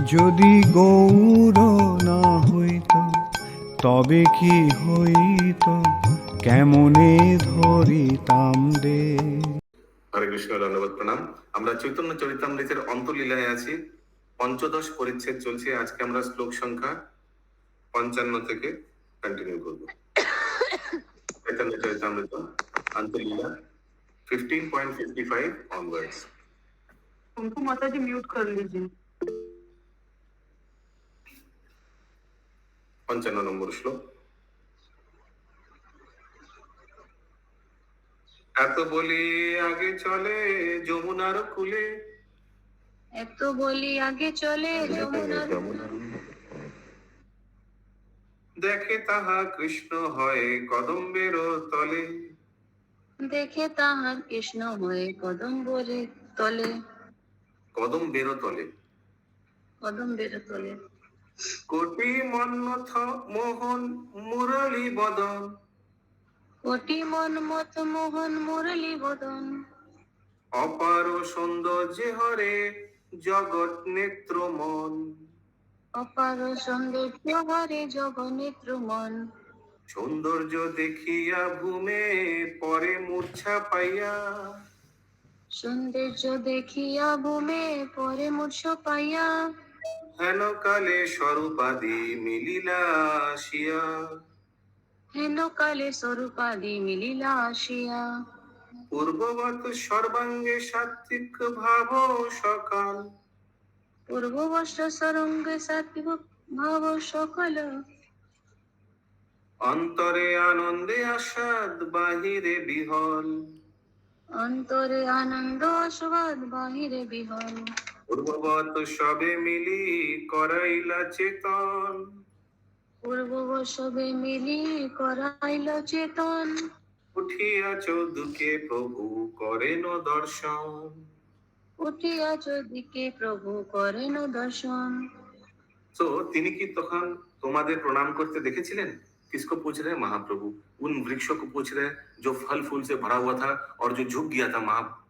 যদি গৌর না হইত তবে কি হইত, কেমনে ধরিতাম রে। হরে কৃষ্ণ, ধন্যবাদ, প্রণাম। আমরা চৈতন্য চরিতামৃতের অন্তলীলায় আছি। পঞ্চদশ পরিচ্ছেদ চলছে। আজকে আমরা শ্লোক সংখ্যা 55 থেকে कंटिन्यू করব। चैतन्य चरितमृत अंतलीला 15.55 ऑनवर्ड्स। उनको माता जी म्यूट कर लीजिए। 55 নম্বর শ্লোক। এত বলি আগে চলে যমুনার কূলে, এত বলি আগে চলে যমুনার দেখে তাহা কৃষ্ণ হয় কদম্বের তলে। দেখে তাহার কৃষ্ণ হয়ে কদম্বের তলে, কদম্বের তলে কদম্বের তলে। কোটি মন্মথ মোহন মুরলী বদন, কোটি মন্মথ মোহন মুরলী বদন। অপার সৌন্দর্যে হরে জগৎ নেত্র মন। অপার সৌন্দর্য হরে জগনেত্র মন। সৌন্দর্য দেখিয়া ভূমে পরে মূর্ছা পাইয়া, সৌন্দর্য দেখিয়া ভূমে পরে মূর্ছা পাইয়া। হেন কালে স্বরূপাদি মিলিলা আসিয়া, হেন কালে স্বরূপাদি মিলিলা আসিয়া। পূর্ববৎ সর্বাঙ্গে সাত্বিক ভাব সকাল, পূর্ববর্ষ সরঙ্গে সাত্বিক ভাব সকল। অন্তরে আনন্দে আসাদ বাহিরে বিহল। অন্তরে আনন্দ আস্বাদ বাহিরে বিহল। পূর্ববৎ সবে মিলি করাইলা চেতন, পূর্ববর্ষবে মিলি করাইল চেতন। উঠিয়া চৌদুকে প্রভু করেন দর্শন। উঠিয়া চৌদিকে প্রভু করেন দর্শন। তো তিনি কি তখন তোমাদের प्रणाम करते देखेছিলেন? किसको पूछ रहे हैं? महाप्रभु। उन वृक्षों को पूछ रहे हैं जो फल फूल से भरा हुआ था और जो झुक गया था।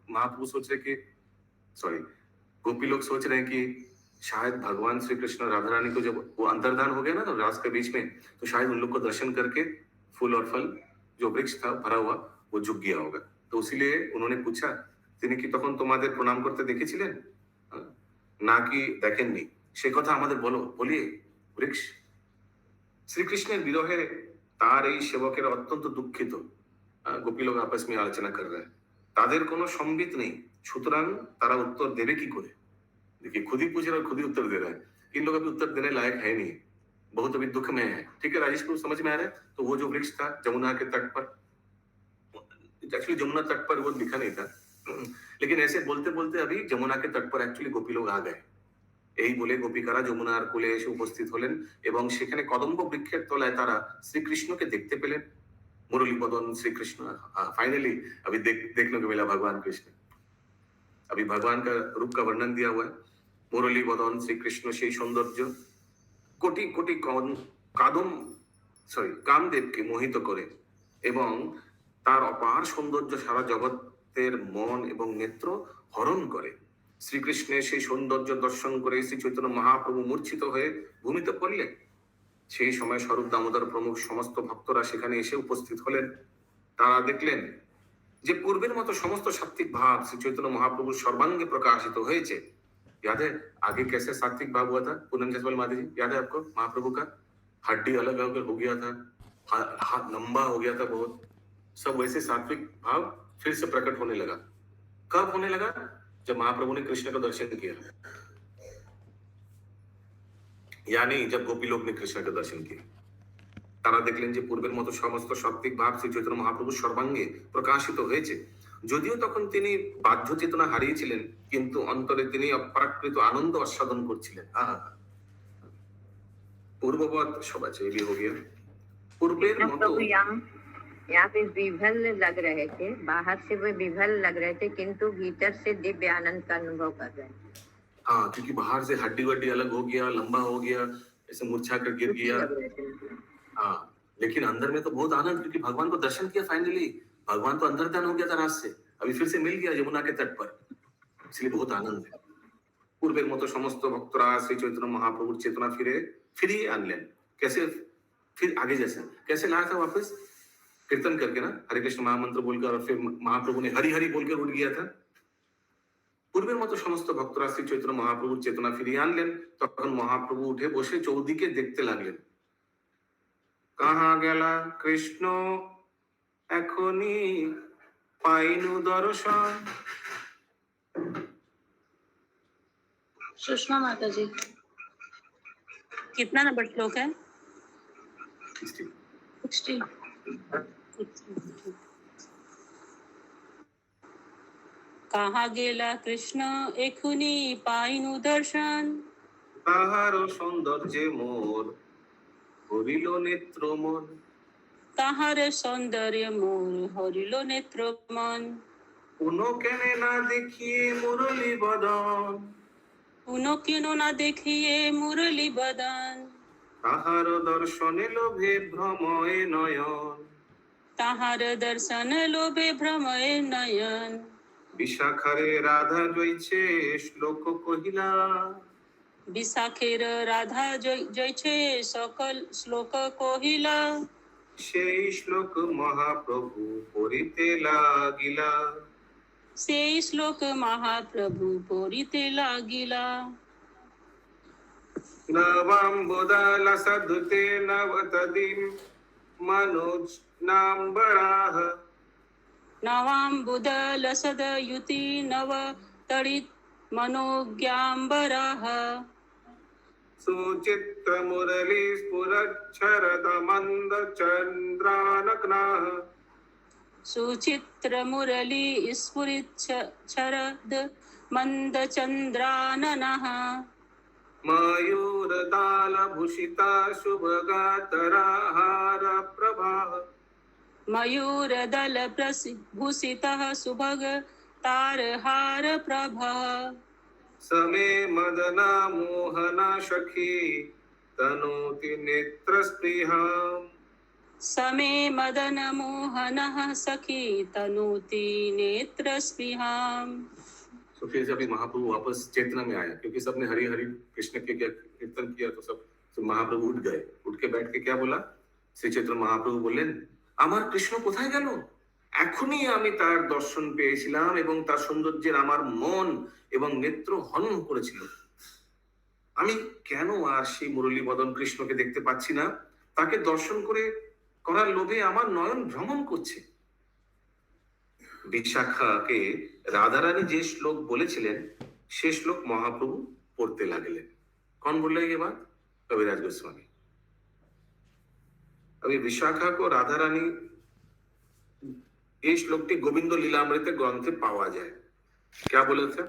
महाप्रभु सोच रहे कि सॉरी गोपी लोग सोच रहे हैं कि शायद भगवान श्री कृष्ण राधा रानी को जब वो अंतर्धान हो गया ना तो रास के बीच में, तो शायद उन लोग को दर्शन करके फूल और फल जो वृक्ष था भरा हुआ वो झुक गया होगा। तो इसीलिए उन्होंने पूछा তিনি কি তখন তোমাদের প্রণাম করতে দেখেছিলেন নাকি দেখেননি? সে কথা আমাদের বলো, বলিয়ে বৃক্ষ। শ্রীকৃষ্ণের বিরহে তার এই সেবকেরা অত্যন্ত দুঃখিত। গোপী লোক আপস में আলোচনা कर रहे हैं। তাদের কোনো সম্বিত নেই, সুতরাং তারা उत्तर देवे की করে। देखिए खुद ही पूछ रहे और खुद ही उत्तर दे रहे हैं। इन लोग अभी उत्तर देने लायक है नहीं, बहुत अभी दुख में है। ठीक है राजेश को समझ में आ रहा है? तो वो जो वृक्ष था जमुना के तट पर, एक्चुअली जमुना तट पर वो लिखा नहीं था, लेकिन ऐसे बोलते बोलते अभी जमुना के तट पर एक्चुअली गोपी लोग आ गए। এই বলে গোপিকারা যমুনার কোলে এসে উপস্থিত হলেন এবং সেখানে কদম্ব বৃক্ষের তলায় তারা শ্রীকৃষ্ণকে দেখতে পেলেন। मुरली बदन श्री कृष्ण। फाइनली अभी देखने को मिला भगवान कृष्ण। अभी भगवान का रूप का वर्णन दिया हुआ है। मुरली बदन श्री कृष्ण সেই সৌন্দর্য কোটি কোটি কামদেবকে মোহিত করে এবং তার অপার সৌন্দর্য সারা জগতের মন এবং নেত্র হরণ করে। শ্রীকৃষ্ণের সেই সৌন্দর্য দর্শন করে শ্রী চৈতন্য মহাপ্রভু মূর্ছিত হয়ে ভূমিতে পড়লেন। সেই সময় স্বরূপ দামোদর প্রমুখ সমস্ত ভক্তরা সেখানে এসে উপস্থিত হলেন। তারা দেখলেন যে পূর্বের মতো সমস্ত সাত্বিক ভাব শ্রী চৈতন্য মহাপ্রভুর সর্বাঙ্গে প্রকাশিত হয়েছে। याद है आगे कैसे सात्विक भाव हुआ था? पूनम जसवाल माता जी, याद है आपको? महाप्रभु का हड्डी अलग अलग हो गया था, हाथ लंबा हो गया था बहुत। सब वैसे सात्विक भाव फिर से प्रकट होने लगा। कब होने लगा? जब महाप्रभु ने कृष्ण का दर्शन किया, यानी जब गोपी लोग ने कृष्ण का दर्शन किया। তারা দেখলেন যে পূর্বের মতো সমস্ত সাত্বিক ভাব শ্রী চৈতন্য মহাপ্রভুর সর্বাঙ্গে প্রকাশিত হয়েছে। যদিও তখন তিনি বাহ্য চেতনা হারিয়েছিলেন, কিন্তু অন্তরে তিনি অপ্রাকৃত আনন্দ আস্বাদন করছিলেন। पूर्ववत सब अच्छा ये हो गया। पूर्वेर मतो यहाँ पे विभल लग रहे थे, बाहर से वो विभल लग रहे थे, किंतु भीतर से दिव्य आनंद का अनुभव कर रहे थे। हाँ, क्योंकि बाहर से हड्डी वड्डी अलग हो गया, लंबा हो गया, ऐसे मूर्छा कर गिर गया। हाँ, लेकिन अंदर में तो बहुत आनंद, क्योंकि भगवान को दर्शन किया फाइनली। भगवान तो अंतर्धान हो गया था रात से, अभी फिर से मिल गया यमुना के तट पर, इसलिए बहुत आनंद है। পূর্বের মতো সমস্ত ভক্তরা শ্রী চৈতন্য महाप्रभुর চেতনা ফিরিয়ে আনলেন। कैसे फिर आगे जैसे कैसे लाया था वापस? कीर्तन करके ना, हरे कृष्ण महामंत्र बोलकर, और फिर महाप्रभु ने हरि हरि बोलकर उठ गया था। পূর্বের মতো সমস্ত ভক্তরা শ্রী চৈতন্য মহাপ্রভুর চেতনা ফিরিয়ে আনলেন। তখন মহাপ্রভু উঠে বসে চৌদিকে দেখতে লাগলেন। কাহা গেলা কৃষ্ণ এখনি পাইনু দর্শন। सुषमा माता जी, कितना नंबर श्लोक है? 60। कहा गेला कृष्ण एखुनी पाइनु दर्शन। তাহার সৌন্দর্যে মোর হরিল নেত্র মন। তাহার সৌন্দর্য মোর হরিল নেত্র মন। কোনো কেনে না দেখিয়ে মুরলী বদন। পুনঃ কেন না দেখিয়ে মুরলী বদন। তাহার দর্শনে লোভে ভ্রময়ে নয়ন। তাহার দর্শন লোভে ভ্রময়ে নয়ন। বিশাখারে রাধা রইছে শ্লোক কহিলা। বিশাখের রাধা জয়ছে সকল শ্লোক কহিলা। সেই শ্লোক মহাপ্রভু পড়িতে লাগিলা। সেই শ্লোক মহাপ্রভু পড়িতে লাগিলা। নবাম্বুদল সদুতে নবতদিম মনোজ নাম্বরাহ। नवाम्बुदल सदयुति नव तडित मनोज्ञाम्बरः। सुचित्र मुरली स्फुरच्छरद मंद चंद्रानग्नाः। सुचित्र मुरली स्फुरिच्छरद मंद चंद्राननः। मयूरदाल भूषिता शुभगातराहार प्रभाः। मयूरदल भूषितः सुभग तारहार प्रभः। समे मदना मोहना सखी तनोति नेत्र स्पृहाम्। समे मदन मोहनः सखी तनोति नेत्र स्पृहाम्। तो फिर जब महाप्रभु वापस चेतना में आया, क्योंकि सबने हरि हरि कृष्ण के क्या कीर्तन किया, तो सब महाप्रभु उठ गए। उठ के बैठ के क्या बोला? श्री चैतन्य महाप्रभु बोलेन, আমার কৃষ্ণ কোথায় গেল? এখনই আমি তার দর্শন পেয়েছিলাম এবং তার সৌন্দর্যের আমার মন এবং নেত্র হনন করেছিল। আমি কেন আর সেই মুরলী বদন কৃষ্ণকে দেখতে পাচ্ছি না? তাকে দর্শন করার লোভে আমার নয়ন ভ্রমণ করছে। বিশাখাকে রাধারানী যে শ্লোক বলেছিলেন সে শ্লোক মহাপ্রভু পড়তে লাগলেন। कौन बोल रहे हैं ये बात? कविराज गोस्वामी। अभी विशाखा को राधा रानी ये श्लोकटी गोविंद लीलामृत ग्रंथे पावा जाए। क्या बोले थे?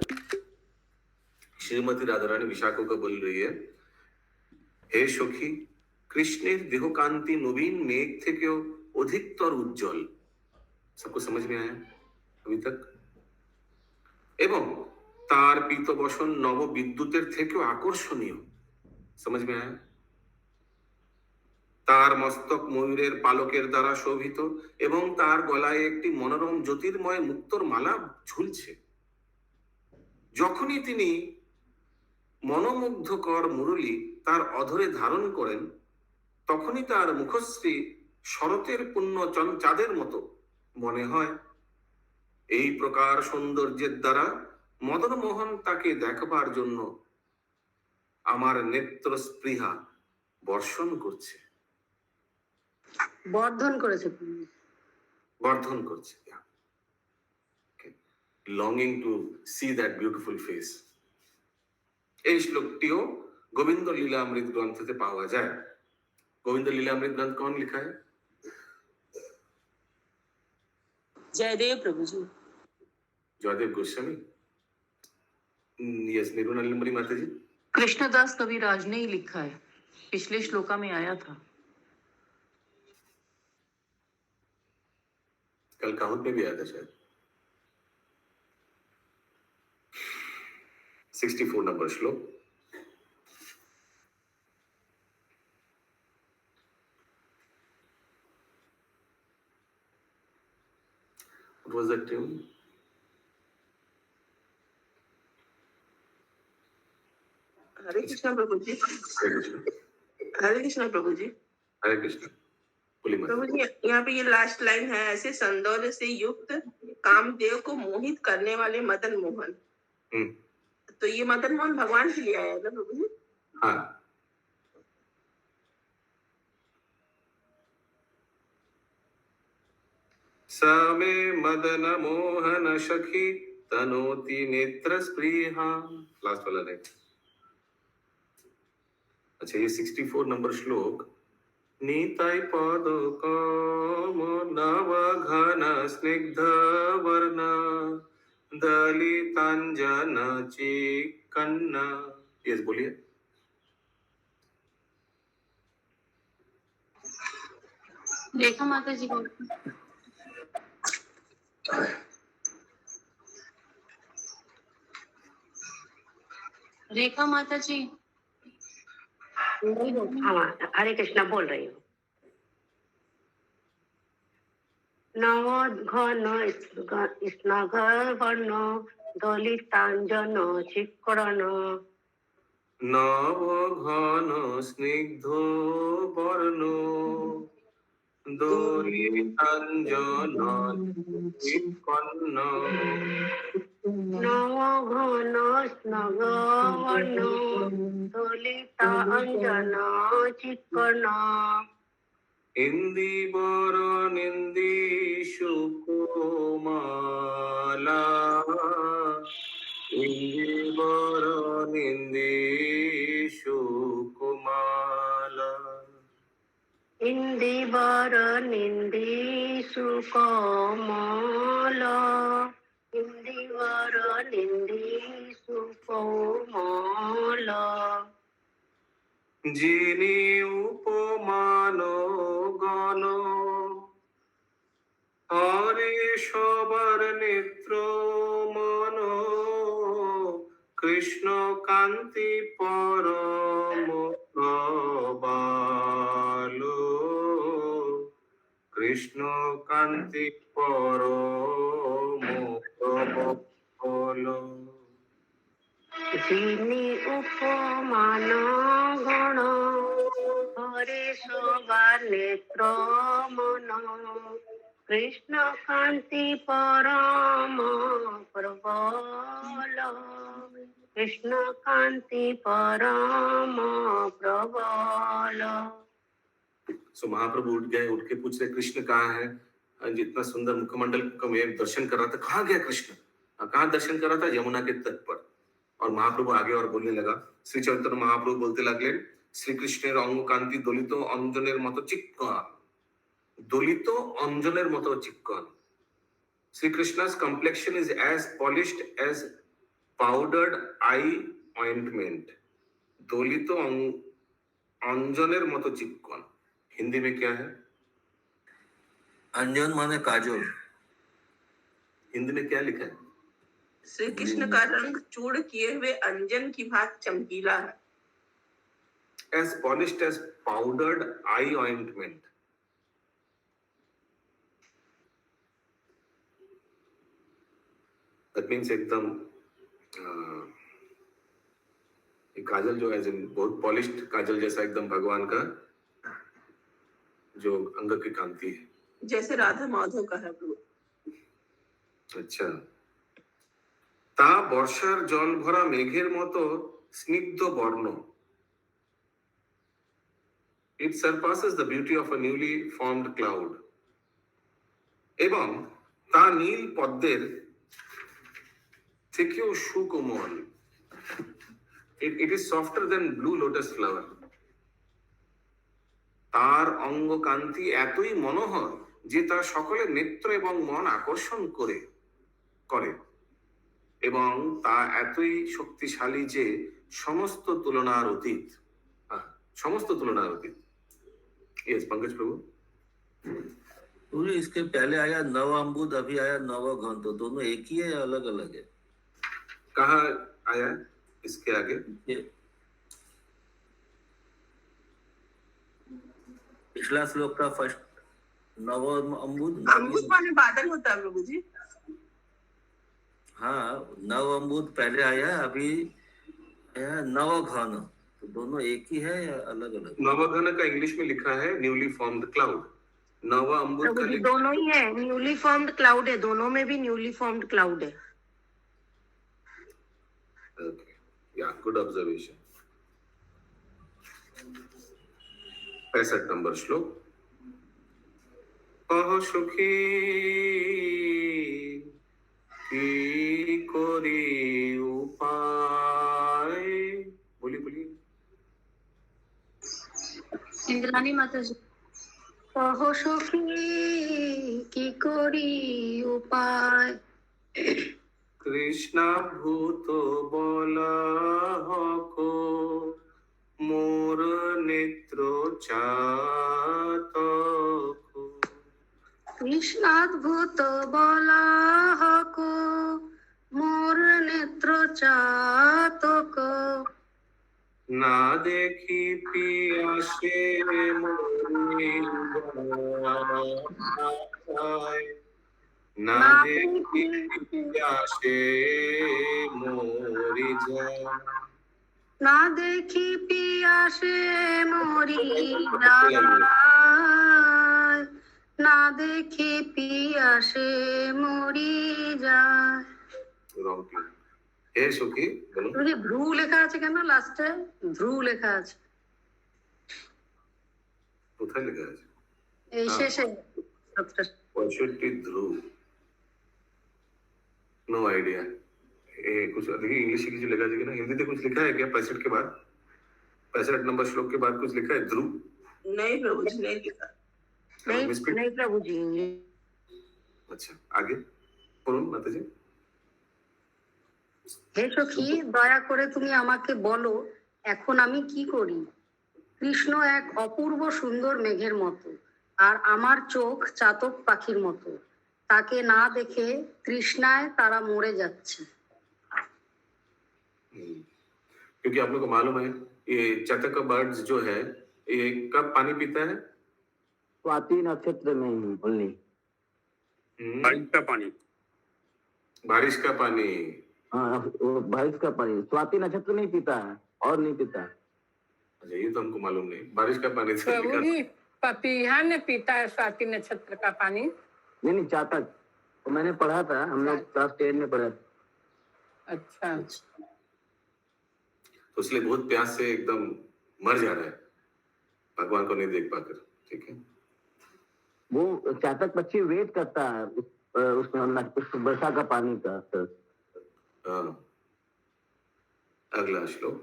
श्रीमती राधा रानी विशाखा को बोल रही है, हे सखी, कृष्णेर देहकांति नवीन मेघ থেকেও অধিকতর উজ্জ্বল। सबको समझ में आया अभी तक? এবং তার পীতবসন নব বিদ্যুতের থেকেও আকর্ষণীয়। समझ में आया? তার মস্তক ময়ূরের পালকের দ্বারা শোভিত এবং তার গলায় একটি মনোরম জ্যোতির্ময় মুক্তোর মালা ঝুলছে। যখনই তিনি মনোমুগ্ধকর মুরলী তার অধরে ধারণ করেন, তখনই তার মুখশ্রী শরতের পূর্ণ চাঁদের মতো মনে হয়। এই প্রকার সৌন্দর্যের দ্বারা মদন মোহন তাকে দেখবার জন্য আমার নেত্র স্পৃহা বর্ষণ করছে, বর্ধন করেছে, বর্ধন করছে। Longing to see that beautiful face. এই শ্লোকটিও গোবিন্দ লীলামৃত গ্রন্থতে পাওয়া যায়। গোবিন্দ লীলামৃত গ্রন্থ कौन लिखा है? जयदेव प्रभु जी। जयदेव गोस्वामी। यस, निरुनल्लमरी माता जी। कृष्णदास कविराज ने ही लिखा है, पिछले श्लोका में आया था। कल काहुत में भी आया था शायद। 64 नंबर श्लोक। What was that tune? हरे कृष्णा प्रभु जी। हरे कृष्ण। हरे कृष्णा प्रभु जी। हरे कृष्ण। बोलिए माता। प्रभु जी, यहाँ पे ये लास्ट लाइन है, ऐसे सौंदर्य से युक्त कामदेव को मोहित करने वाले मदन मोहन। तो ये मदन मोहन भगवान के लिए आया है ना प्रभु जी? हाँ, समे मदन मोहन सखी तनोति नेत्र स्पृहा। लास्ट वाला लाइन। अच्छा, ये 64 नंबर श्लोक। नीताय पद काम नव घन स्निग्ध वर्ण दलितांजन चिकन्न। यस, बोलिए। रेखा माता जी को। रेखा माता जी। हाँ, हरे कृष्णा बोल रही हूँ। नव घन स्नग वर्ण दलितांजन चिकरण। नव घन स्निग्ध वर्ण दलितांजन चिकन्न। नव घन स्नग वर्ण दलितांजन चिकरण। इंदिवर निंदिशु कोमला इंदिवर निंदिशु कोमला। इंदिवर निंदिशु कोमल। इंदिवर निंदिशु कोमल। जिनि उपमान गण हरे सबर नेत्र मन कृष्ण कांति परम प्रबाल कृष्ण कांति परम प्रबल। जिनि उपमान गण हरे सभा नेत्र मन कृष्ण कांति परम प्रबल। कृष्ण कांति परम प्रबल। सो महाप्रभु उठ गए, उठ के पूछ रहे कृष्ण कहाँ है? जितना सुंदर मुखमंडल का मैं दर्शन कर रहा था, कहाँ गया कृष्ण? कहाँ दर्शन कर रहा था? यमुना के तट पर। और महाप्रभु आगे और बोलने लगा। श्री चैतन्य महाप्रभु बोलते लगलेन, श्री कृष्णेर अंग कांति दलित अंजनेर मतो चिक्कन। दलित अंजनेर मतो चिक्कन। Sri Krishna's complexion is as polished as powdered eye ointment. दलित अंजनेर मतो चिक्कन। हिंदी में क्या है? अंजन माने काजल। हिंदी में क्या लिखा है? श्री कृष्ण का रंग चूड़ किए हुए अंजन की भांति चमकीला है। As polished as powdered eye ointment. That means एकदम काजल जो है, बहुत पॉलिश्ड काजल जैसा एकदम भगवान का जो अंग की कांति है, जैसे राधा माधव का है प्रभु। अच्छा। ता बर्षार जल भरा मेघेर मतो स्निग्ध वर्ण। It surpasses the beauty of a newly formed cloud. এবং তা নীল পদ্মের থেকেও সুকোমল। It is softer than blue lotus flower. তার অঙ্গ কান্তি এতই মনোহর যে তা সকলের নেত্র এবং মন আকর্ষণ করে এবং তা এতই শক্তিশালী যে সমস্ত তুলনার অতীত। সমস্ত তুলনার অতীত। यस पंकज प्रभु। पूरी इसके पहले आया नव अम्बुद, अभी आया नव घन, तो दोनों एक ही है या अलग अलग है? कहाँ आया इसके आगे? पिछला श्लोक का फर्स्ट नव अम्बुद। अम्बुद माने बादल होता है प्रभु जी। हाँ, नव अम्बुद पहले आया, अभी नवघन, तो दोनों एक ही है या अलग अलग? नवघन का इंग्लिश में लिखा है न्यूली फॉर्म्ड क्लाउड। नव अम्बुद प्रभु का जी लिखा दोनों ही है, न्यूली फॉर्म्ड क्लाउड है, दोनों में भी न्यूली फॉर्म्ड क्लाउड है। Okay. Yeah, good observation. 65 number श्लोक। कहो सुखी की कोरी उपाय। बोली बोली। इंद्राणी माता जी। कहो सखी की करी उपाय, कृष्णा भूत बोला हको मोर नेत्र चातको। कृष्णाद्भुत बलाहक मोर नेत्र चातक। ना देखी पियासे मोरी जाय। ना देखी पियासे मोरी जाय। ना देखी पियासे मोरी जाय, ना देखी पियासे मोरी যায়। Wrong tune. হে সখী বলো। ওই ভ্রু লেখা আছে কেন লাস্টে? ধ্রু লেখা আছে কোথায় লেখা আছে? এই শেষে। 65 ध्रुव। No idea. कुछ देखिए इंग्लिश की लिखा है ना, हिंदी में कुछ लिखा है क्या 65 के बाद? 65 नंबर श्लोक के बाद कुछ लिखा है ध्रुव? नहीं प्रभु जी, नहीं लिखा। नहीं प्रभु जी। अच्छा आगे বলুন মাতাজি। হে সখী, দয়া করে তুমি আমাকে বলো এখন আমি কি করি। কৃষ্ণ এক অপূর্ব সুন্দর মেঘের মতো, আর আমার চোখ চাতক পাখির মতো। তাকে না দেখে তৃষ্ণায় তারা মরে যাচ্ছে। क्योंकि आप लोग को मालूम है ये चतक बर्ड्स जो है ये कब पानी पीता है? स्वाति नक्षत्र में ही बोलनी। बारिश का पानी। बारिश का पानी। हाँ, वो बारिश का पानी स्वाति नक्षत्र में ही पीता है और नहीं पीता। अच्छा ये तो हमको मालूम नहीं, बारिश का पानी से प्रभु जी पपीहा ने पीता है स्वाति नक्षत्र का पानी। नहीं चातक, तो मैंने पढ़ा था, हम लोग क्लास 10 में पढ़ा था। अच्छा तो इसलिए बहुत प्यास से एकदम मर जा रहा है, भगवान को नहीं देख पाकर। ठीक है, वो चातक पक्षी वेट करता है उसमें वर्षा का पानी का। हाँ अगला श्लोक।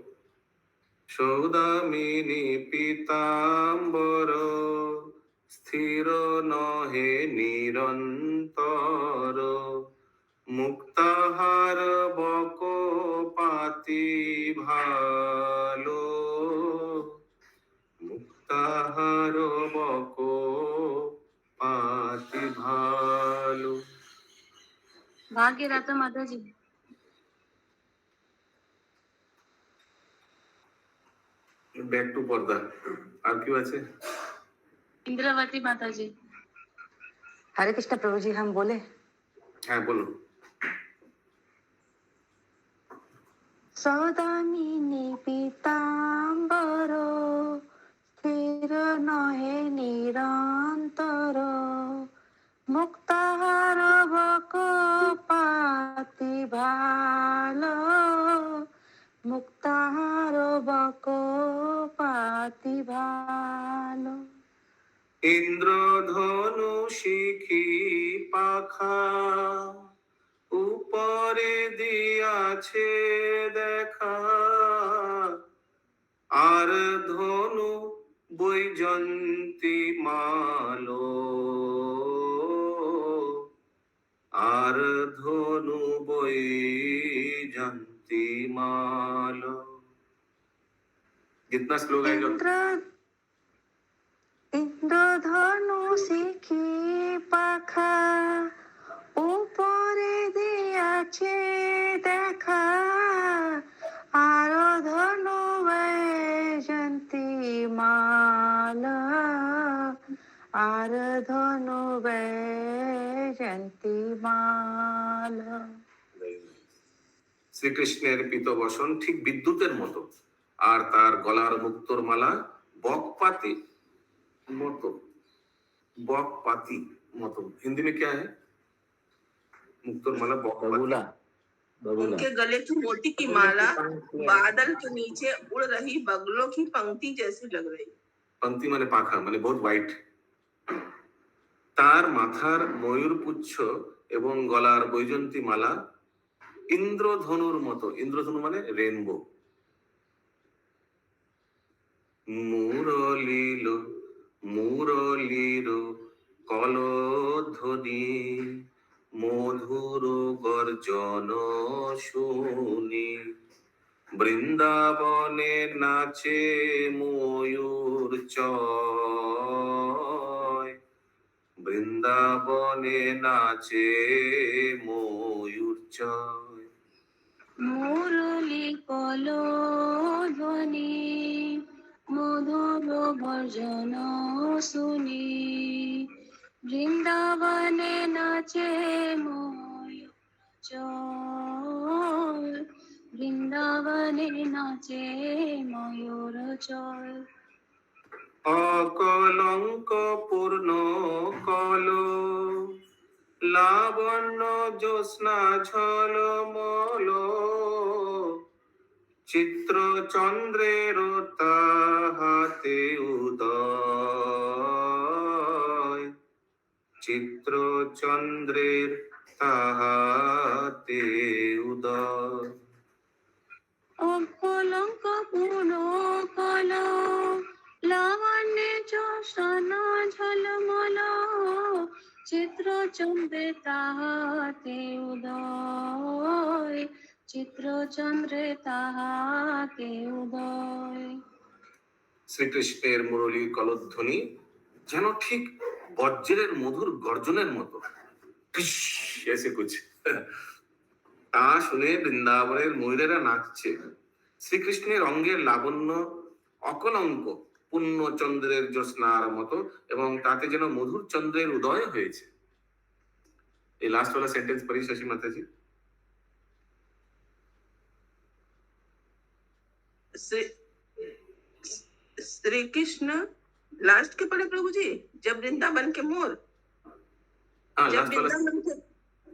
सौदामिनी पीताम्बर स्थिर नहे निरंतर मुक्ताहार बको पाति भालो। मुक्ताहार बको पाति भालो। भाग्यदाता माता जी। बैक टू पर्दा আর কি আছে? इंद्रावती माता जी। हरे कृष्ण प्रभु जी, हम बोले? हाँ बोलो। सौदामिनी पीताम्बर स्थिर नहे निरंतर मुक्ताहार बको पाति भालो। मुक्ताहार बको पाति भालो। इंद्रधनु शिखी पाखा উপরে দিয়াছে দেখা আর ধনু বৈজন্তী মালো। আর ধনু বৈজন্তী মালো। जितना श्लोक है इंद्रधनु শিখি পাখা উপরে দিয়াছে দেখা আর ধনু বৈজন্তী মালা। আর ধনু বৈজন্তী মালা। শ্রীকৃষ্ণের পীতবসন ঠিক বিদ্যুতের মতো, আর তার গলার মুক্তোর মালা बकपाती মতো। बकपाती মতো हिंदी में क्या है? मुक्तोर माला बकपाती। बबूला बबूला उनके गले की मोती की माला बादल के नीचे उड़ रही बगलों की पंक्ति जैसी लग रही। पंक्ति माने पाखा, माने बहुत व्हाइट। তার মাথার ময়ূর পুচ্ছ এবং গলার বৈজন্তী মালা ইন্দ্রধনুর মতো। ইন্দ্রধনু মানে রেনবো। মুরলীল মুরলীর কলধ্বনি মধুর গর্জন শুনি বৃন্দাবনে নাচে ময়ূর চয়। বৃন্দাবনে নাচে ময়ূর চয়। মুরলি কলধ্বনি মধুর গর্জন শুনি বৃন্দাবনে নাচে ময়ূর চয়। বৃন্দাবনে নাচে ময়ূর চয়। অকলঙ্ক পূর্ণ কল লাবণ্য জ্যোৎস্না ঝলমল চিত্র চন্দ্রের তাহাতে উদয়। চিত্র চন্দ্রের তাহাতে উদয়। অকলঙ্ক পূর্ণ কল লাবণ্যে জ্যোৎস্না ঝলমল চিত্র চন্দ্রে তাহাতে উদয়। চিত্র চন্দ্রে তাহাতে উদয়। শ্রীকৃষ্ণের মুরলী কলধ্বনি যেন ঠিক বজ্রের মধুর গর্জনের মতো। টিস, এসে কুছ। তা শুনে বৃন্দাবনের ময়ূরেরা নাচছে। শ্রীকৃষ্ণের অঙ্গের লাবণ্য অকলঙ্ক পূর্ণচন্দ্রের জ্যোৎস্নার মতো এবং তাতে যেন মধুর চন্দ্রের উদয় হয়েছে। এই লাস্ট वाला सेंटेंस पढ़ी शशि माता जी। श्री कृष्ण लास्ट के पढ़े प्रभु जी। जब वृंदावन के मोर हाँ, जब लास्ट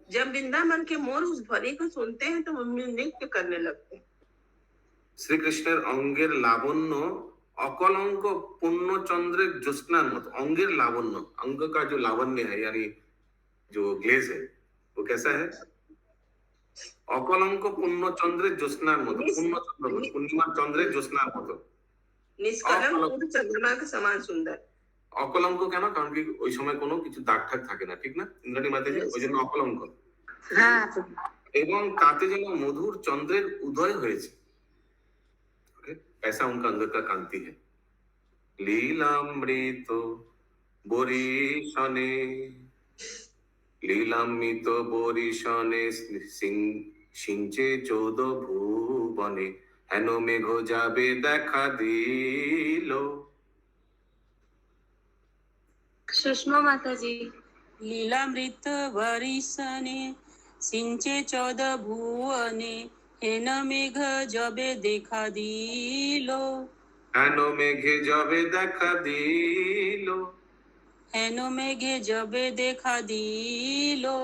वाला वृंदावन के मोर उस ध्वनि को सुनते हैं तो मम्मी नृत्य करने लगते हैं। শ্রীকৃষ্ণের অঙ্গের লাবণ্য অকলঙ্ক পূর্ণচন্দ্রের জ্যোৎস্নার মতো। অঙ্গের লাবণ্য, अंग का जो लावण्य है यानी जो ग्लेज है वो कैसा है? অকলঙ্ক পূর্ণচন্দ্রের জ্যোৎস্নার মতো। পূর্ণচন্দ্র মানে পূর্ণিমার চন্দ্রের জ্যোৎস্নার মতো। निष्कलंक पूर्ण चंद्रमा के समान सुंदर। অকলঙ্ক কেন? কারণ কি ওই সময় কোনো কিছু দাগ ঠাক থাকে না, ঠিক না ইন্দ্রাণী মাতাজি? ওই জন্য অকলঙ্ক। হ্যাঁ এবং তাতে যেন মধুর চন্দ্রের উদয় হয়েছে। ऐसा उनका अंदर का कांति है। লীলামৃত বরিশনে লীলামৃত বরিশনে সিঞ্চে 14 ভুবনে হেন মেঘ যাবে দেখা দিল। सुषमा माता जी। लीलामृत वरिसने सिंचे 14 भुवने हेन मेघ जबे देखा दिलो। হেন মেঘে যাবে দেখা দিল। हेन मेघे जबे देखा दिलो।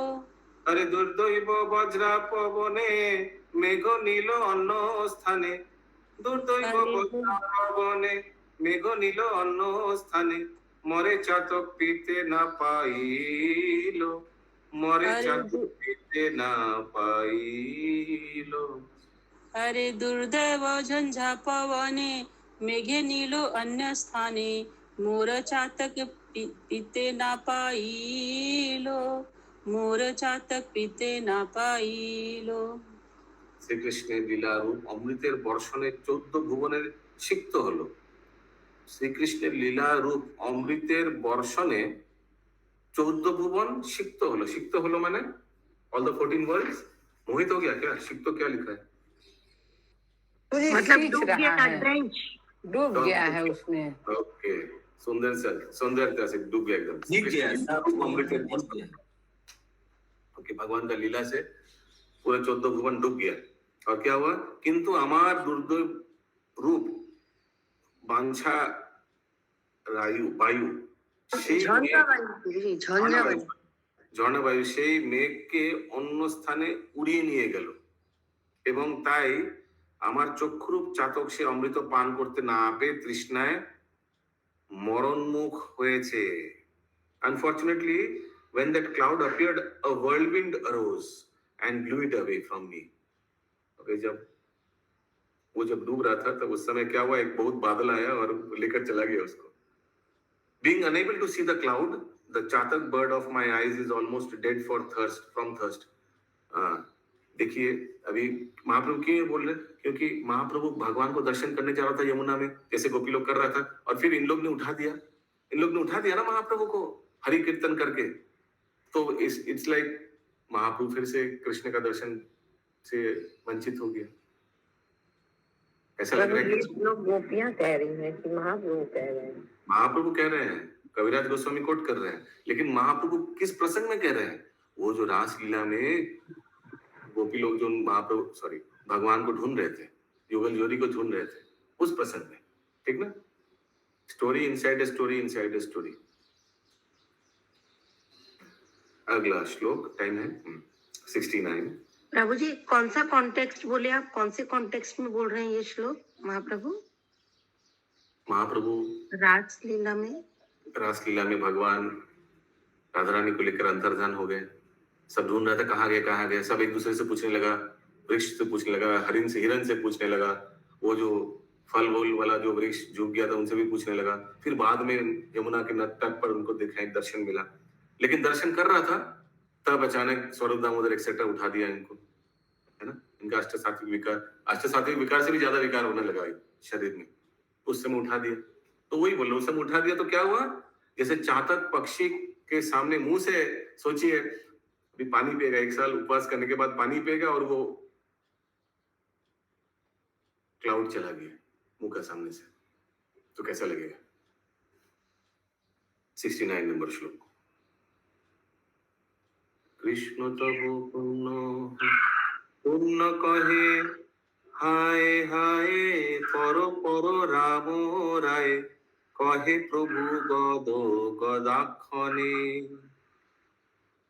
আরে দুর্দৈব বজ্রা পবনে মেঘ নীল অন্য স্থানে। দুর্দৈব বজ্রা পবনে মেঘ নীল অন্য স্থানে মরে চাতক পিতে না পাইল। মরে চাতক পিতে না পাইল। अरे दुर्दैव झंझा पवने मेघे नीलो अन्य स्थाने मोर चातक पिते ना पाइलो। मोर चातक पिते ना पाइलो। শ্রীকৃষ্ণের লীলা রূপ অমৃতের বর্ষণে 14 ভুবনের সিক্ত হলো। শ্রীকৃষ্ণের লীলা রূপ অমৃতের বর্ষণে 14 भुवन सिक्त हलो। सिक्त हलो माने ऑल द 14 वर्ल्ड्स मोहित हो गया क्या? सिक्त क्या लिखा है? मतलब डूब गया ड्रेंच। डूब गया है उसमें। ओके, सुंदरता से डूब गया एकदम। ओके, भगवान का लीला से पूरे 14 भुवन डूब गया। और क्या हुआ, किंतु अमार दुर्दैव रूप বাঞ্ছা বায়ু সেই ঝঞ্ঝা বায়ু, জি, ঝঞ্ঝা বায়ু। ঝর্ণাবায়ু সেই মেঘকে অন্য স্থানে উড়িয়ে নিয়ে গেল, এবং তাই আমার চক্ষুরূপ চাতক সে অমৃত পান করতে না পেয়ে তৃষ্ণায় মরণমুখ হয়েছে। Unfortunately, when that cloud appeared, a whirlwind arose and blew it away from me. Okay, जब वो जब डूब रहा था तब उस समय क्या हुआ, एक बहुत बादल आया और लेकर चला गया उसको। Being unable to see the cloud, the chatak bird of my eyes is almost dead from thirst. देखिए अभी महाप्रभु क्यों ये बोल रहे हैं, क्योंकि महाप्रभु भगवान को दर्शन करने जा रहा था यमुना में, जैसे गोपी लोग कर रहा था, और फिर इन लोग ने उठा दिया ना महाप्रभु को हरि कीर्तन करके। तो इट्स लाइक महाप्रभु फिर से कृष्ण का दर्शन से वंचित हो गया, ऐसा लग रहा है। लोग गोपियां कह रही हैं कि महाप्रभु कह रहे हैं, महाप्रभु कह रहे हैं, कविराज गोस्वामी कोट कर रहे हैं, लेकिन महाप्रभु किस प्रसंग में कह रहे हैं? वो जो रासलीला में गोपी लोग जो भगवान को ढूंढ रहे थे, युगल जोड़ी को ढूंढ रहे थे, उस प्रसंग में, ठीक ना? Story inside a story inside a story. अगला श्लोक टाइम है 69। प्रभु जी कौन सा कॉन्टेक्स्ट बोले आप, कौन से कॉन्टेक्स्ट में बोल रहे हैं ये श्लोक? महाप्रभु रासलीला में भगवान राधा रानी को लेकर अंतर्धान हो गए, सब ढूंढ रहा था कहाँ गए, सब एक दूसरे से पूछने लगा, वृक्ष से पूछने लगा, हिरन से पूछने लगा, वो जो फल वोल वाला जो वृक्ष झुक गया था उनसे भी पूछने लगा, फिर बाद में यमुना के तट पर उनको देखा, दर्शन मिला, लेकिन दर्शन कर रहा था तब अचानक स्वरूप दामोदर एक्सेट्रा उठा दिया इनको, है ना? इनका अष्ट सात्विक विकार से भी ज्यादा विकार होने लगा शरीर में, उस समय उठा दिया। तो वही बोल रहा हूँ, उस समय उठा दिया तो क्या हुआ, जैसे चातक पक्षी के सामने मुंह से, सोचिए अभी पानी पिएगा, 1 साल उपवास करने के बाद पानी पिएगा और वो क्लाउड चला गया मुंह का सामने से, तो कैसा लगेगा? 69 नंबर श्लोक। कृष्ण तब पुण्य कहे हाय हाय पर राम राय, कहे प्रभु गदाक्षणे।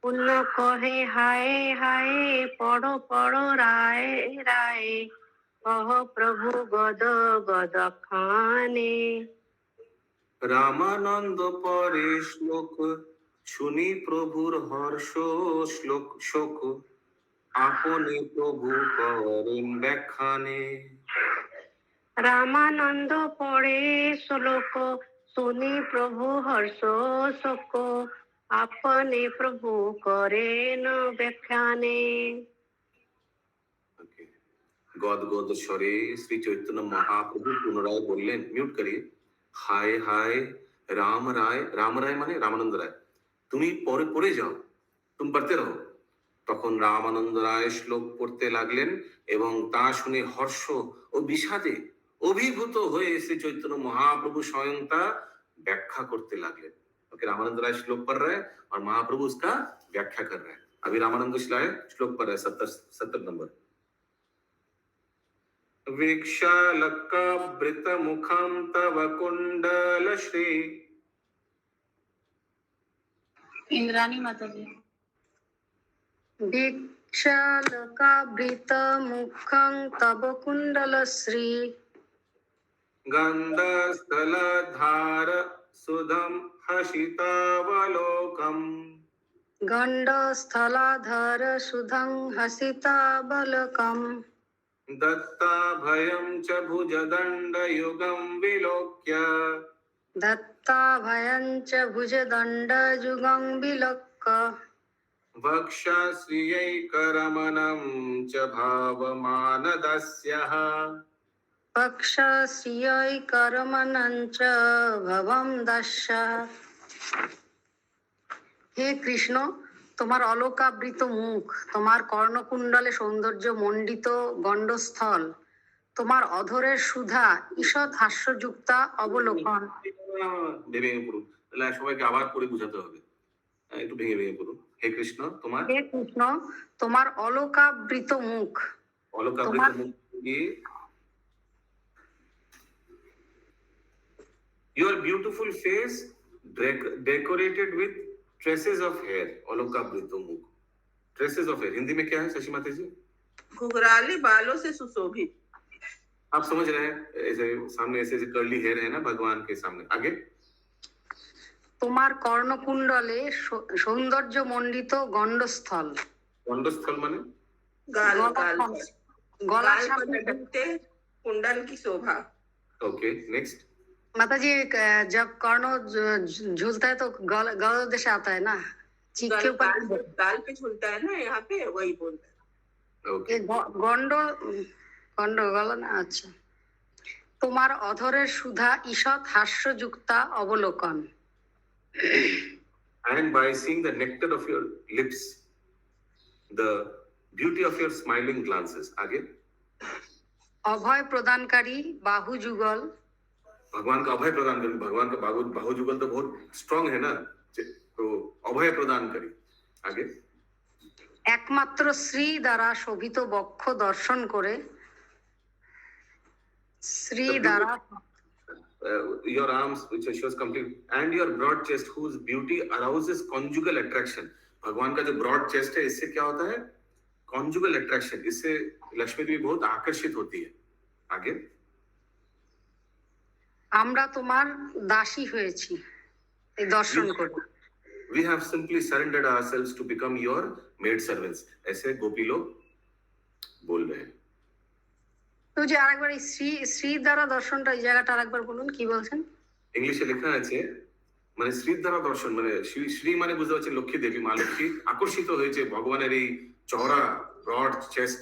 पुण्य कहे हाय हाय पर राय राय, कह प्रभु गदाक्षणे। रामानंद परे श्लोक শুনি প্রভুর হর্ষ শোক, আপনি প্রভু করেন ব্যাখ্যানে। রামানন্দ পড়ে শ্লোক, শুনি প্রভু হর্ষ শোক, আপনি প্রভু করেন ব্যাখ্যানে। গদ স্বরে শ্রী চৈতন্য মহাপ্রভু পুনরায় বললেন, মিউট করিए, হায় হায় রাম রায় মানে রামানন্দ রায়, তুমি পড়ে যাও, তুমি পড়তে রহো। তখন রামানন্দ রায় শ্লোক পড়তে লাগলেন এবং তা শুনে হর্ষ ও বিষাদে অভিভূত হয়ে শ্রী চৈতন্য महाप्रभु स्वयं ता व्याख्या करते लागलेन। ओके, रामानंद राय श्लोक पढ़ रहा है और महाप्रभु उसका व्याख्या कर रहा है। अभी रामानंद राय श्लोक पढ़ रहा है 70 नंबर। वीक्षालकावृत मुखं तव कुंडल श्री। इंद्राणी माता जी। वीक्षालकावृत मुखं तव कुंडल श्री। गंधस्थलधार सुधम हसितावलोकम। गंधस्थलाधर सुधं हसितावलोकम। दत्ताभयं च भुजदण्डयुगं विलोक्य। दत्ताभयं च भुजदण्डयुगं विलोक्य। वक्षश्रियैकरमणं च भावमानदस्यः। वक्षश्रियैकरमणं च भवं दस्य। हे कृष्ण, তোমার অলোকাবৃত মুখ, তোমার কর্ণকুণ্ডলে সৌন্দর্য মণ্ডিত গণ্ডস্থল, তোমার অধরের সুধা ঈষৎ হাস্যযুক্তা অবলোকন। ভেঙে পড়ুন, তাহলে সবাইকে আবার পড়ে বুঝাতে হবে, একটু ভেঙে পড়ুন। হে কৃষ্ণ, তোমার হে কৃষ্ণ, তোমার অলোকাবৃত মুখ, অলকাবৃত মুখ কি your beautiful face decorated with tresses of hair অলকাবৃত মুখ tresses of hair हिंदी में क्या है शशि माता जी घुघराले बालों से सुशोभित आप समझ रहे हैं ऐसे सामने ऐसे ऐसे कर्ली हेयर है ना भगवान के सामने आगे তোমার কর্ণকুণ্ডলে সৌন্দর্য মণ্ডিত গণ্ডস্থল। গণ্ডস্থল মানে गाल गाल গলার गाल पर সামনে। लटकते कुंडल की शोभा। ओके नेक्स्ट माताजी जब कर्ण झूलता है तो गलदेश से आता है ना, चीख के ऊपर गाल पे झूलता है ना, यहाँ पे वही बोलता है। ओके গণ্ড গণ্ড গলা না, আচ্ছা। তোমার অধরের সুধা ঈষৎ হাস্যযুক্তা অবলোকন। and by seeing the nectar of your lips the beauty of your smiling glances आगे অভয় প্রদানকারী বাহু যুগল। भगवान का अभय प्रदान करी भगवान का बाहु जुगल तो बहुत स्ट्रांग है ना तो अभय प्रदान करी आगे একমাত্র শ্রী দ্বারা শোভিত বক্ষ দর্শন করে। শ্রী দ্বারা your arms which shows complete and your broad chest whose beauty arouses conjugal attraction भगवान का जो broad chest है इससे क्या होता है conjugal attraction इससे लक्ष्मी देवी बहुत आकर्षित होती है आगे আমরা তোমার দাসী হয়েছি এই দর্শন করে। we have simply surrendered ourselves to become your maid servants ऐसे गोपी लोग बोल रहे हैं তো যে আরেকবার এই শ্রী শ্রী দ্বারা দর্শনটা এই জায়গাটা আরেকবার বলুন কি বলছেন। ইংলিশে লেখা আছে মানে শ্রী দ্বারা দর্শন মানে শ্রী মানে বুঝতে পারছেন লক্ষ্মী দেবী মা লক্ষ্মী আকর্ষিত হয়েছে ভগবানের এই চওড়া broad chest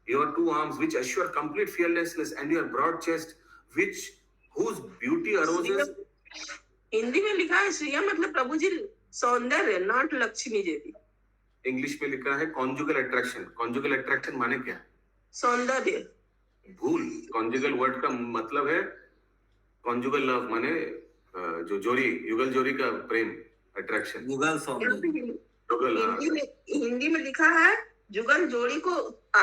your two arms which assure complete fearlessness and your broad chest which whose beauty arouses Hindi में लिखा है श्रिया मतलब प्रभु जी सौंदर्य नॉट लक्ष्मी देवी। इंग्लिश में लिखा है conjugal attraction माने क्या सौंदर्य भूल conjugal वर्ड का मतलब है conjugal love माने जो जोड़ी युगल जोड़ी का प्रेम अट्रैक्शन युगल सौंदर्य हिंदी में लिखा है जुगल जोड़ी को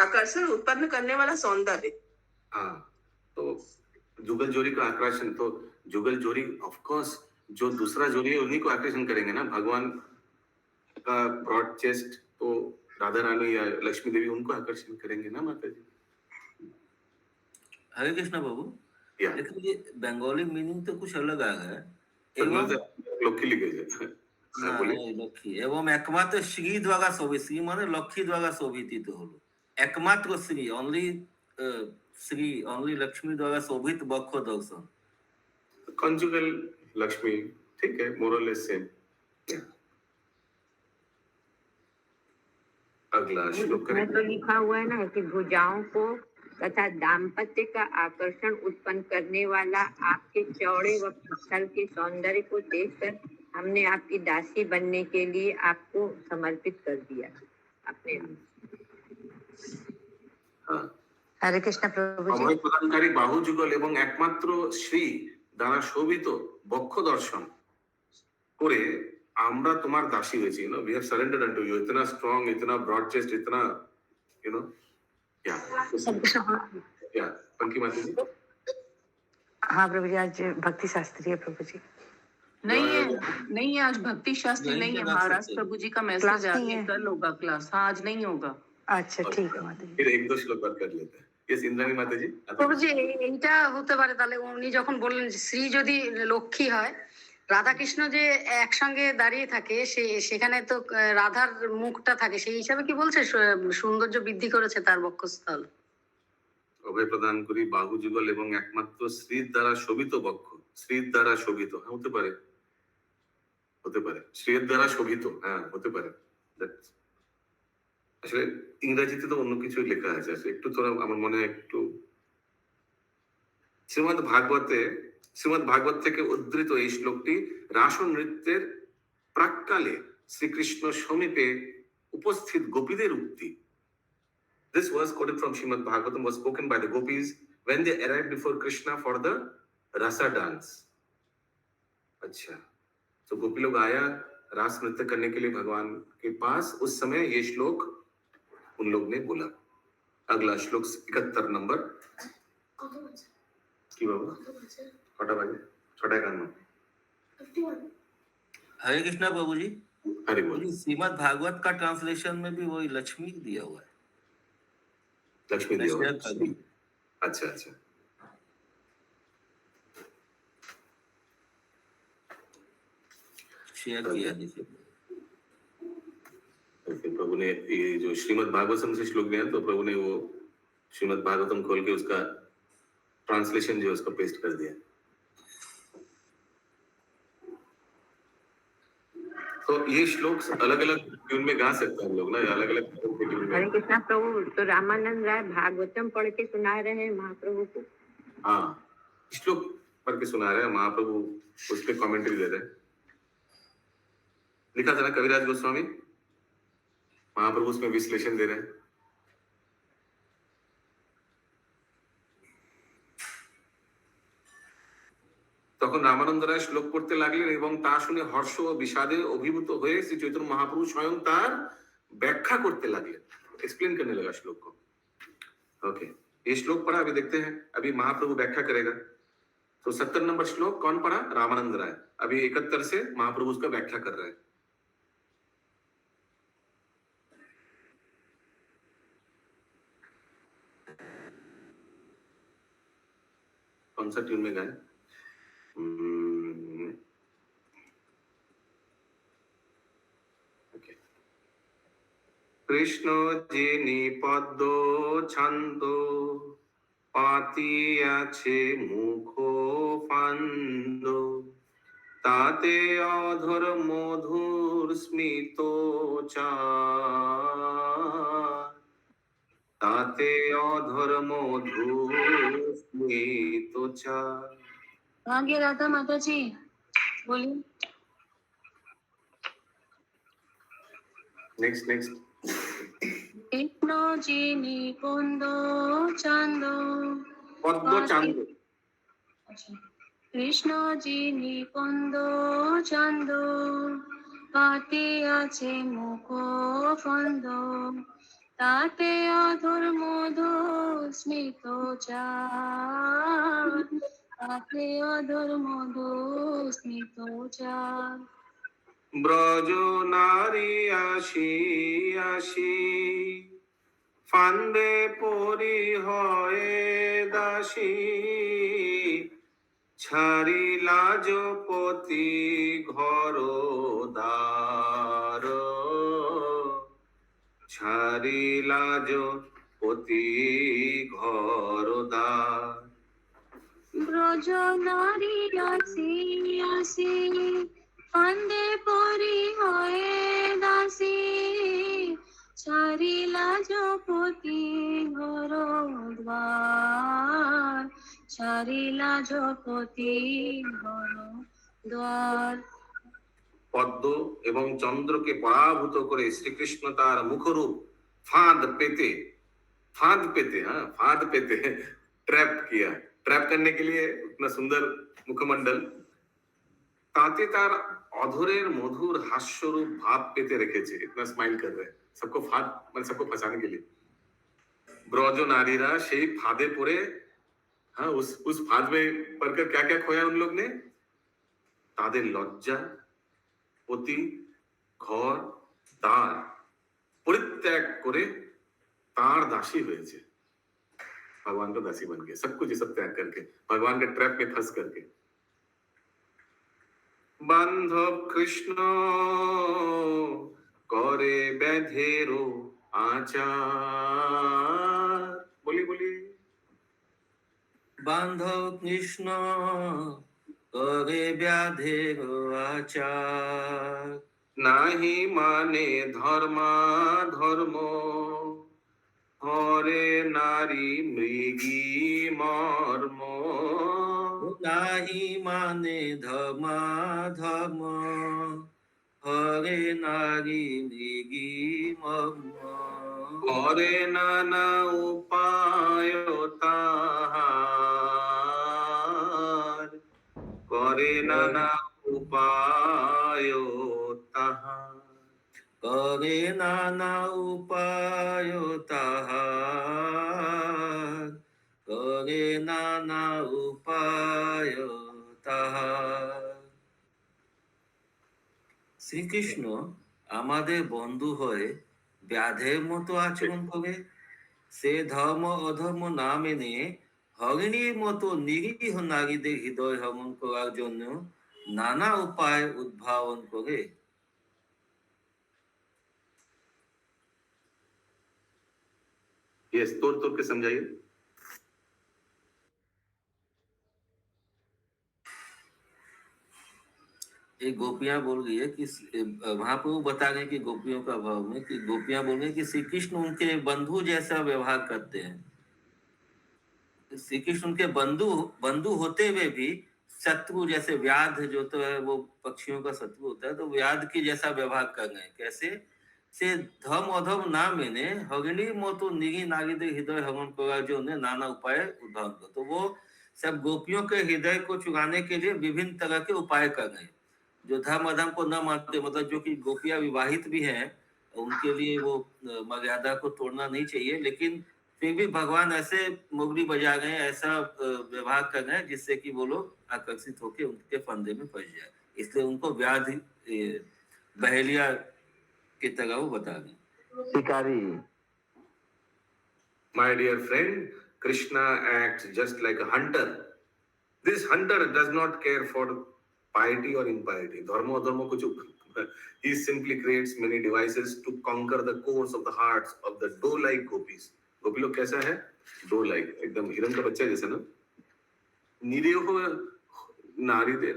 आकर्षण उत्पन्न करने वाला सौंदर्य। हाँ तो जुगल जोड़ी का आकर्षण तो जुगल जोड़ी ऑफ कोर्स जो दूसरा जोड़ी है उन्हीं को आकर्षण करेंगे ना भगवान का ब्रॉड चेस्ट तो राधा रानी या लक्ष्मी देवी उनको आकर्षण करेंगे ना माता जी। हरे कृष्णा बाबू लेकिन ये बंगाली मीनिंग तो कुछ अलग आ गया লক্ষ্মী লিখেছে লক্ষ্মী এবং একমাত্র শ্রী দ্বারা শোভিত শ্রী মানে লক্ষ্মী দ্বারা শোভিত হলো একমাত্র শ্রী অনলি श्री ओनली लक्ष्मी द्वारा शोभित बक्ष दर्शन कंजुगल लक्ष्मी ठीक है मोरलेस सेम अगला श्लोक में तो लिखा हुआ है ना कि भुजाओं को तथा दाम्पत्य का आकर्षण उत्पन्न करने वाला आपके चौड़े व स्थल के सौंदर्य को देखकर हमने आपकी दासी बनने के लिए आपको समर्पित कर दिया अपने हाँ হরে কৃষ্ণ প্রভুজি। অভয় প্রদানকারী বাহু যুগল এবং একমাত্র শ্রী দ্বারা শোভিত বক্ষ দর্শন করে আমরা তোমার দাসী হয়েছি you know we have surrendered unto you इतना strong इतना broad chest इतना you know yeah पंकी माता जी हाँ प्रभु जी आज भक्ति शास्त्री है प्रभु जी। नहीं है आज भक्ति शास्त्री नहीं है महाराज प्रभु जी का मैसेज आगे कल होगा क्लास। हाँ आज नहीं होगा। আচ্ছা ঠিক আছে মাতা জি। फिर एक दो श्लोक और कर लेते हैं यस इंद्राणी माता जी প্রভু জি এইটা হতে পারে তাহলে উনি যখন বললেন যে শ্রী যদি লক্ষ্মী হয় রাধা কৃষ্ণ যে একসঙ্গে দাঁড়িয়ে থাকে সেখানে তো রাধার মুখটা থাকে সেই হিসাবে কি বলছে সৌন্দর্য বৃদ্ধি করেছে তার বক্ষস্থল। অভয় প্রদান করি বাহু যুগল এবং একমাত্র শ্রীর দ্বারা শোভিত বক্ষ শ্রীর দ্বারা শোভিত হ্যাঁ হতে পারে শ্রীর দ্বারা শোভিত হ্যাঁ হতে পারে আসলে ইংরেজিতে তো অন্য কিছু লেখা আছে আসলে একটু তোরা আমার মনে হয় একটু শ্রীমদ ভাগবত থেকে উদ্ধৃত এই শ্লোকটি রাস নৃত্যের প্রাক্কালে শ্রীকৃষ্ণ সমীপে উপস্থিত গোপীদের উক্তি। This was quoted from Srimad Bhagavatam was spoken by the gopis when they arrived before Krishna for the rasa dance. अच्छा तो गोपी लोग आया रास नृत्य करने के लिए भगवान के पास उस समय ये श्लोक उन लोग ने बोला। अगला श्लोक 71 नंबर की बाबा कटा बाजे 6:51 हरे कृष्णा प्रभु जी। हरि बोल। श्रीमद् भागवत का ट्रांसलेशन में भी वही लक्ष्मी दिया हुआ है। लक्ष्मी दिया हुआ है। शेयर कर दी। अच्छा अच्छा शेयर किया नीचे। प्रभु ने ये जो श्रीमद् भागवतम से श्लोक दिया तो प्रभु ने वो श्रीमद् भागवतम खोल के उसका ट्रांसलेशन जो है उसको पेस्ट कर दिया। तो ये श्लोक अलग अलग ट्यून में गा सकते हैं हम लोग ना, अलग अलग ट्यून में। हरे कृष्णा प्रभु, तो रामानंद राय भागवतम पढ़ के सुना रहे हैं महाप्रभु को। हाँ, श्लोक पढ़ के सुना रहे हैं महाप्रभु, उस पे कमेंट्री दे रहे हैं। लिखा था ना कविराज गोस्वामी, महाप्रभु उसमें विश्लेषण दे रहे हैं। তখন রামানন্দ রায় শ্লোক পড়তে লাগলেন এবং তা শুনে হর্ষ ও বিষাদে অভিভূত হয়ে শ্রী চৈতন্য महाप्रभु स्वयं তার व्याख्या करते লাগলেন, एक्सप्लेन करने लगा श्लोक को। ओके, ये श्लोक पढ़ा, अभी देखते हैं, अभी महाप्रभु व्याख्या करेगा। तो 70 नंबर श्लोक कौन पढ़ा? रामानंद राय। अभी 71 से महाप्रभु उसका व्याख्या कर रहे हैं। कौन सा ट्यून में गाए? কৃষ্ণ যিনি পদ্ম ছন্দ পাতিয়াছে মুখ ফান্দ, তাতে অধর মধুর স্মিত চার, তাতে অধর মধুর স্মিত চার। आगे राधा माता जी बोलिए। Next next. কৃষ্ণ যিনি কুন্দ চান্দ পদ্ম চান্দ। কৃষ্ণ যিনি কুন্দ চান্দ পাতি আছে মুখ ফন্দ, তাতে অধর মধু স্মিত চার, তাতে অধর মধু স্মিত চার। ব্রজ নারী আসি আসি ফান্দে পরি হয়ে দাসী, ছাড়ি লাজপতি ঘর দ্বার, ছাড়ি লাজপতি ঘর দ্বার। ব্রজ নারী আসি আসি ফান্দে পরি হয়ে দাসী, ছাড়িলা জপতি ঘর দ্বার, ছাড়িলা জপতি ঘর দ্বার। পদ্ম এবং চন্দ্রকে পরাভূত করে শ্রীকৃষ্ণ তার মুখরূপ ফাঁদ পেতে ट्रैप किया। ट्रैप करने के लिए इतना सुंदर मुखमंडल, ताते तार अधरेर मधुर हास्यरूप भाव पेते রেখেছে, इतना स्माइल कर रहे हैं, सबको फाद मतलब सबको फंसाने के लिए। ब्रज नारीरा সেই ফাঁদে পড়ে, हाँ उस फाद में पड़कर क्या क्या खोया उन लोग ने? তাদের লজ্জা, পতি, ঘর, দ্বার পরিত্যাগ করে तार दासी হয়েছে, भगवान का दासी बन गए, सब कुछ सब त्याग करके, भगवान के ट्रैप में फंस करके। बांधव कृष्ण करे बैधेरो आचार, बोली बोली। बांधव कृष्ण करे व्याधेरो आचार, नाही माने धर्मा धर्म, हरे नारी मृगी मर्म। नाही माने धर्मा धर्म, हरे नारी मृगी मर्म। करे नाना उपाय ताहार, करे नाना उपाय ताहार। करे नाना उपाय ताहार, करे नाना उपाय তাহার। শ্রীকৃষ্ণ আমাদের বন্ধু হয়ে ব্যাধের মতো আচরণ করে, সে ধর্ম অধর্ম না মেনে হরিণীর মতো নিরীহ নারীদের হৃদয় হরণ করার জন্য নানা উপায় উদ্ভাবন করে। यस, तोड़ तोड़ के समझाइए। एक गोपियां बोल रही है कि महाप्रभु बता रहे हैं कि गोपियों का भाव में कि गोपियां बोल रही है कि श्री कृष्ण उनके बंधु जैसा व्यवहार करते हैं। श्री कृष्ण उनके बंधु होते हुए भी शत्रु जैसे व्याध जो तो है वो पक्षियों का शत्रु होता है, तो व्याध की जैसा व्यवहार कर रहे हैं। कैसे? से धर्म अधर्म ना मेने हरिणी मोतो निरी नागीदे हृदय हवन करा जो ने नाना उपाय उद्धार कर। तो वो सब गोपियों के हृदय को चुराने के लिए विभिन्न तरह के उपाय कर रहे हैं। जो धर्म अधर्म को न मानते, मतलब जो कि गोपियां विवाहित भी हैं, उनके लिए वो मर्यादा को तोड़ना नहीं चाहिए, लेकिन फिर भी भगवान ऐसे मुरली बजा रहे हैं, ऐसा व्यवहार कर रहे हैं जिससे कि वो लोग आकर्षित होकर उनके फंदे में फंस जाए। इसलिए उनको व्याधि बहेलिया की तरह वो बता रहे हैं। शिकारी। My dear friend, Krishna acts just like a hunter. This hunter does not care for piety or impiety. Dharma dharma kuch. He simply creates many devices to conquer the cores of the hearts of the doe-like gopis. गोपी लोग कैसा है? डो-like, एकदम हिरण का बच्चा जैसा ना, निरीह नारीदेर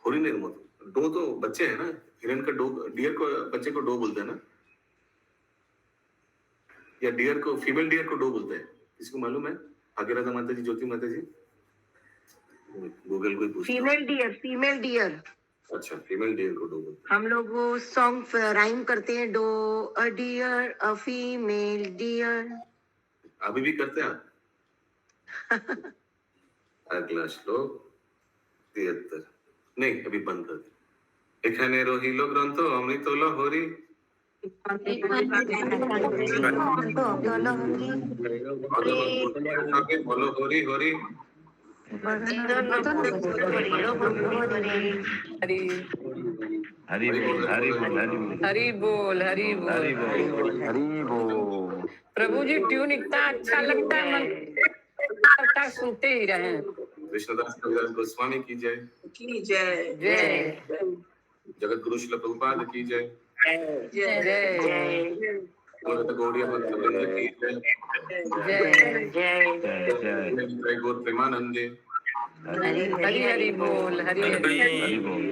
हरिणेर मतो। डो तो बच्चे है ना, हिरण का डो, डियर को बच्चे को डो बोलते हैं ना, या डियर को, फीमेल डियर को डो बोलते हैं। किसको मालूम है? भागीरथ माता जी, ज्योति माता जी, गूगल को पूछो। Female deer. अच्छा, फीमेल डियर को डो बोलते हैं। हम लोग वो सॉन्ग राइम करते हैं, doe a deer a female deer. अभी भी करते हैं आप? अगला श्लोक 73। नहीं, अभी बंद कर दे। এখানে রহিল গ্রন্থ অমৃত লহরী, বলো হরি হরি। हरि हरि बोल, हरि बोल, हरि बोल, हरि बोल हरि बोल हरि बोल। प्रभु जी ट्यून इतना अच्छा लगता है, मन लगता है सुनते ही रहे। कृष्णदास कविदास गोस्वामी की जय। जय जगत गुरु श्रील प्रभुपाद की जय। जय गौड़िया भक्तवृंद की जय। जय गौर प्रेमानंदे। हरि हरि बोल हरि हरि हरि बोल।